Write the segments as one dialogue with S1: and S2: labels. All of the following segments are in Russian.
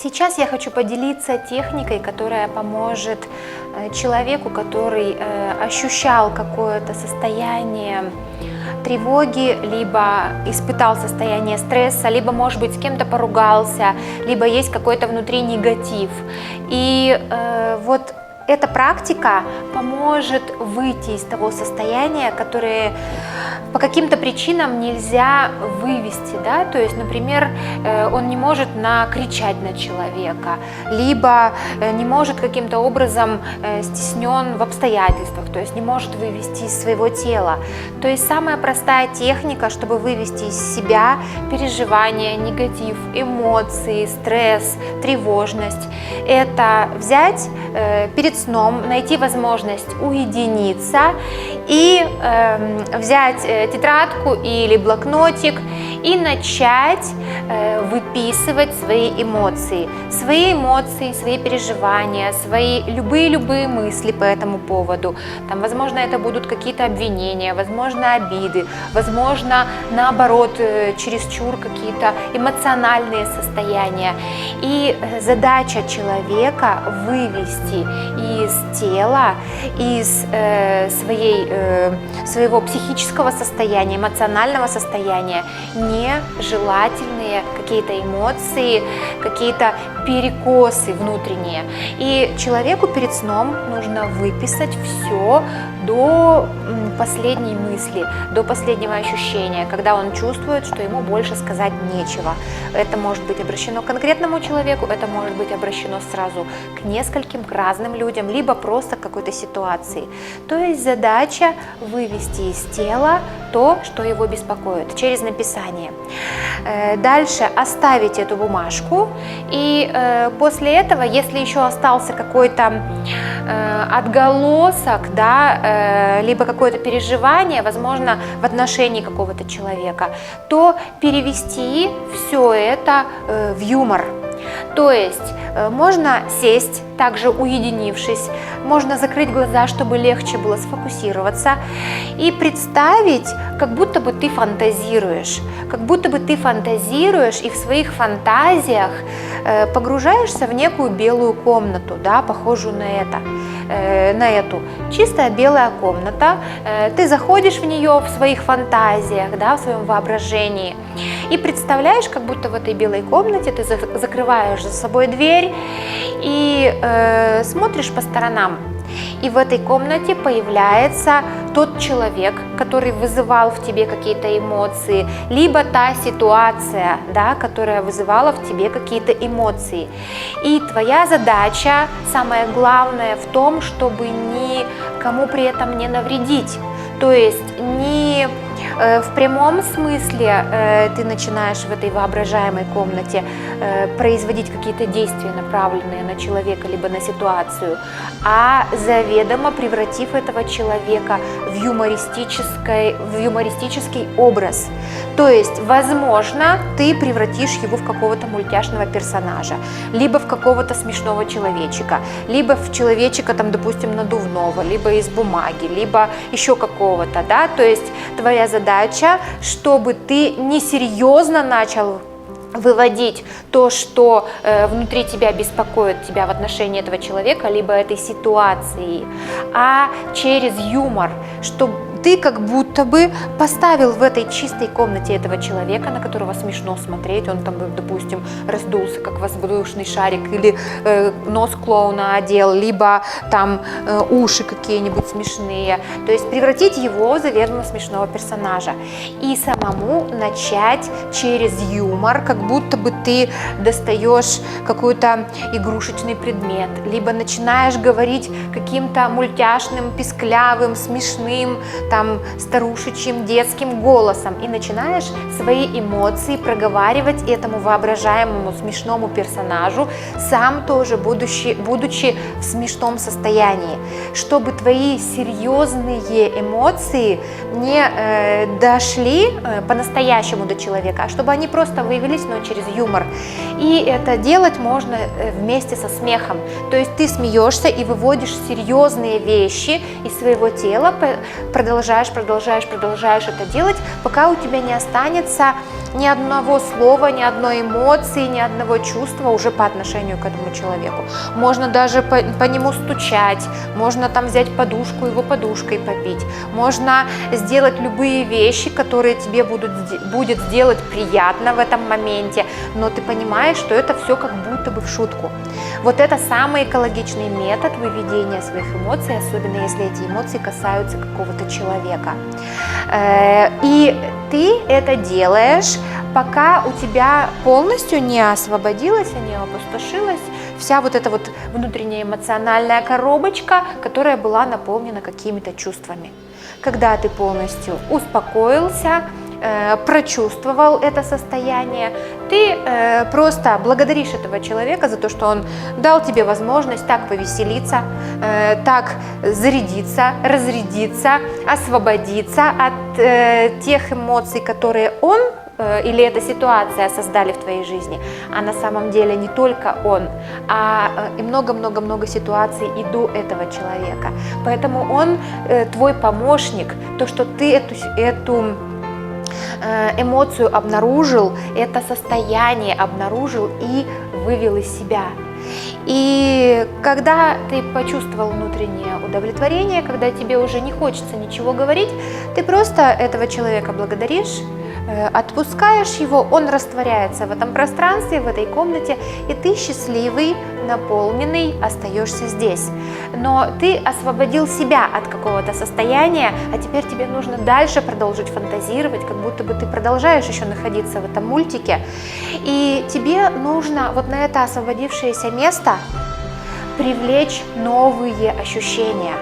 S1: Сейчас я хочу поделиться техникой, которая поможет человеку, который ощущал какое-то состояние тревоги, либо испытал состояние стресса, либо, может быть, с кем-то поругался, либо есть какой-то внутри негатив. И вот эта практика поможет выйти из того состояния, которое по каким-то причинам нельзя вывести, да, то есть, например, он не может накричать на человека, либо не может каким-то образом стеснен в обстоятельствах, то есть не может вывести из своего тела. То есть самая простая техника, чтобы вывести из себя переживания, негатив, эмоции, стресс, тревожность, это взять перед сном, найти возможность уединиться и взять тетрадку или блокнотик и начать выписывать свои эмоции, свои переживания, свои любые мысли по этому поводу. Там, возможно, это будут какие-то обвинения, возможно, обиды, возможно, наоборот, чересчур какие-то эмоциональные состояния. И задача человека вывести из тела, из своего психического состояния, эмоционального состояния нежелательные какие-то эмоции, какие-то перекосы внутренние. И человеку перед сном нужно выписать все до последней мысли, до последнего ощущения, когда он чувствует, что ему больше сказать нечего. Это может быть обращено к конкретному человеку, это может быть обращено сразу к нескольким, к разным людям, либо просто к какой-то ситуации. То есть задача вывести из тела то, что его беспокоит, через написание. Дальше оставить эту бумажку, и после этого, если еще остался какой-то отголосок, да, либо какое-то переживание, возможно, в отношении какого-то человека, то перевести все это в юмор. То есть можно сесть, также уединившись, можно закрыть глаза, чтобы легче было сфокусироваться, и представить, как будто бы ты фантазируешь, и в своих фантазиях погружаешься в некую белую комнату, да, похожую на эту. Чистая белая комната, ты заходишь в нее в своих фантазиях, да, в своем воображении, и представляешь, как будто в этой белой комнате ты закрываешь за собой дверь и смотришь по сторонам. И в этой комнате появляется тот человек, который вызывал в тебе какие-то эмоции, либо та ситуация, да, которая вызывала в тебе какие-то эмоции. И твоя задача, самое главное, в том, чтобы никому при этом не навредить. То есть не в прямом смысле ты начинаешь в этой воображаемой комнате производить какие-то действия, направленные на человека либо на ситуацию, а заведомо превратив этого человека в юмористический образ. То есть, возможно, ты превратишь его в какого-то мультяшного персонажа, либо в какого-то смешного человечка, либо в человечка, там, допустим, надувного, либо из бумаги, либо еще какого-то, да, то есть твоя задача, чтобы ты несерьезно начал выводить то, что внутри тебя беспокоит тебя в отношении этого человека, либо этой ситуации, а через юмор, чтобы ты как будто бы поставил в этой чистой комнате этого человека, на которого смешно смотреть, он там, допустим, раздулся, как воздушный шарик, или нос клоуна одел, либо там уши какие-нибудь смешные, то есть превратить его в заведомо смешного персонажа и самому начать через юмор, как будто бы ты достаешь какой-то игрушечный предмет, либо начинаешь говорить каким-то мультяшным, писклявым, смешным, там, старушечьим, детским голосом, и начинаешь свои эмоции проговаривать этому воображаемому смешному персонажу, сам тоже будучи в смешном состоянии, чтобы твои серьезные эмоции не дошли по-настоящему до человека, а чтобы они просто выявились, но через юмор. И это делать можно вместе со смехом, то есть ты смеешься и выводишь серьезные вещи из своего тела, продолжаешь это делать, пока у тебя не останется ни одного слова, ни одной эмоции, ни одного чувства уже по отношению к этому человеку. Можно даже по нему стучать, можно там взять подушку, его подушкой побить, можно сделать любые вещи, которые тебе будет сделать приятно в этом моменте, но ты понимаешь, что это все как будто бы в шутку. Вот это самый экологичный метод выведения своих эмоций, особенно если эти эмоции касаются какого-то человека. И ты это делаешь, пока у тебя полностью не освободилась, не опустошилась вся вот эта вот внутренняя эмоциональная коробочка, которая была наполнена какими-то чувствами. Когда ты полностью успокоился, прочувствовал это состояние, ты просто благодаришь этого человека за то, что он дал тебе возможность так повеселиться, так зарядиться, разрядиться, освободиться от тех эмоций, которые он или эта ситуация создали в твоей жизни, а на самом деле не только он, а и много-много-много ситуаций и до этого человека. Поэтому он твой помощник, то, что ты эту эмоцию обнаружил, это состояние обнаружил и вывел из себя. И когда ты почувствовал внутреннее удовлетворение, когда тебе уже не хочется ничего говорить, ты просто этого человека благодаришь, отпускаешь его, он растворяется в этом пространстве, в этой комнате, и ты счастливый, наполненный, остаешься здесь. Но ты освободил себя от какого-то состояния, а теперь тебе нужно дальше продолжить фантазировать, как будто бы ты продолжаешь еще находиться в этом мультике. И тебе нужно вот на это освободившееся место привлечь новые ощущения.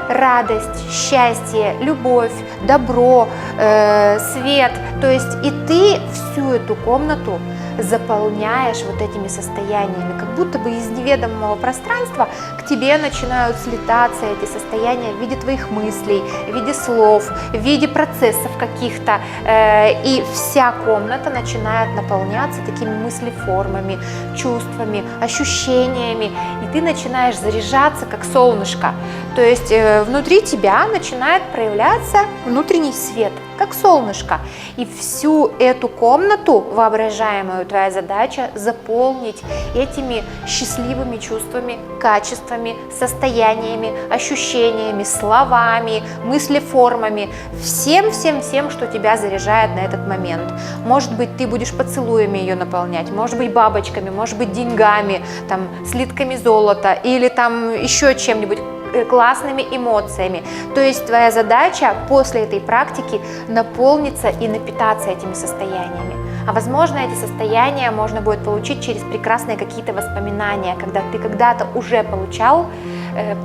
S1: Радость, счастье, любовь, добро, свет. То есть и ты всю эту комнату заполняешь вот этими состояниями, как будто бы из неведомого пространства к тебе начинают слетаться эти состояния в виде твоих мыслей, в виде слов, в виде процессов каких-то, и вся комната начинает наполняться такими мыслеформами, чувствами, ощущениями, и ты начинаешь заряжаться как солнышко, то есть внутри тебя начинает проявляться внутренний свет, как солнышко, и всю эту комнату воображаемую твоя задача заполнить этими счастливыми чувствами, качествами, состояниями, ощущениями, словами, мыслеформами, всем, что тебя заряжает на этот момент. Может быть, ты будешь поцелуями ее наполнять, может быть, бабочками, может быть, деньгами, там, слитками золота или там еще чем-нибудь, классными эмоциями. То есть твоя задача после этой практики наполниться и напитаться этими состояниями. А возможно, эти состояния можно будет получить через прекрасные какие-то воспоминания, когда ты когда-то уже получал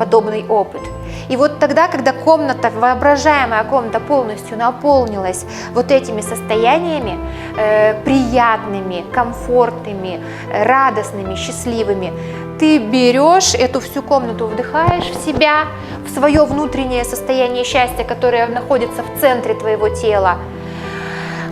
S1: подобный опыт. И вот тогда, когда комната, воображаемая комната полностью наполнилась вот этими состояниями, приятными, комфортными, радостными, счастливыми, ты берешь эту всю комнату, вдыхаешь в себя, в свое внутреннее состояние счастья, которое находится в центре твоего тела,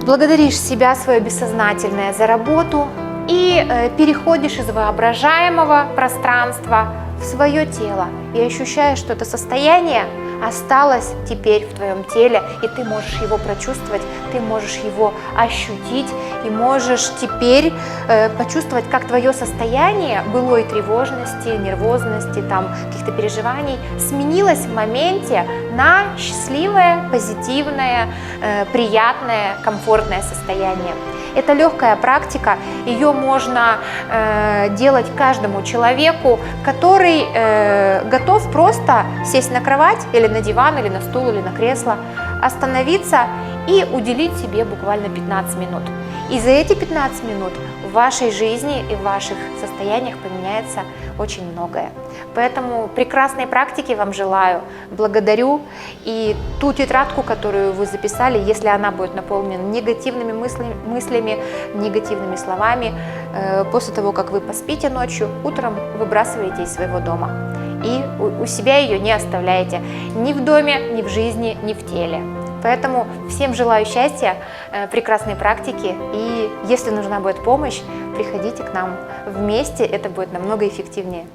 S1: благодаришь себя, свое бессознательное, за работу и переходишь из воображаемого пространства в свое тело и ощущаешь, что это состояние осталось теперь в твоем теле, и ты можешь его прочувствовать, ты можешь его ощутить, и можешь теперь почувствовать, как твое состояние былой тревожности, нервозности, там, каких-то переживаний сменилось в моменте на счастливое, позитивное, приятное, комфортное состояние. Это легкая практика, ее можно делать каждому человеку, который готов просто сесть на кровать или на диван, или на стул, или на кресло, остановиться и уделить себе буквально 15 минут. И за эти 15 минут в вашей жизни и в ваших состояниях поменяется очень многое. Поэтому прекрасной практики вам желаю, благодарю. И ту тетрадку, которую вы записали, если она будет наполнена негативными мыслями, негативными словами, после того, как вы поспите ночью, утром выбрасываете из своего дома. И у себя ее не оставляете ни в доме, ни в жизни, ни в теле. Поэтому всем желаю счастья, прекрасной практики, и если нужна будет помощь, приходите к нам. Вместе это будет намного эффективнее.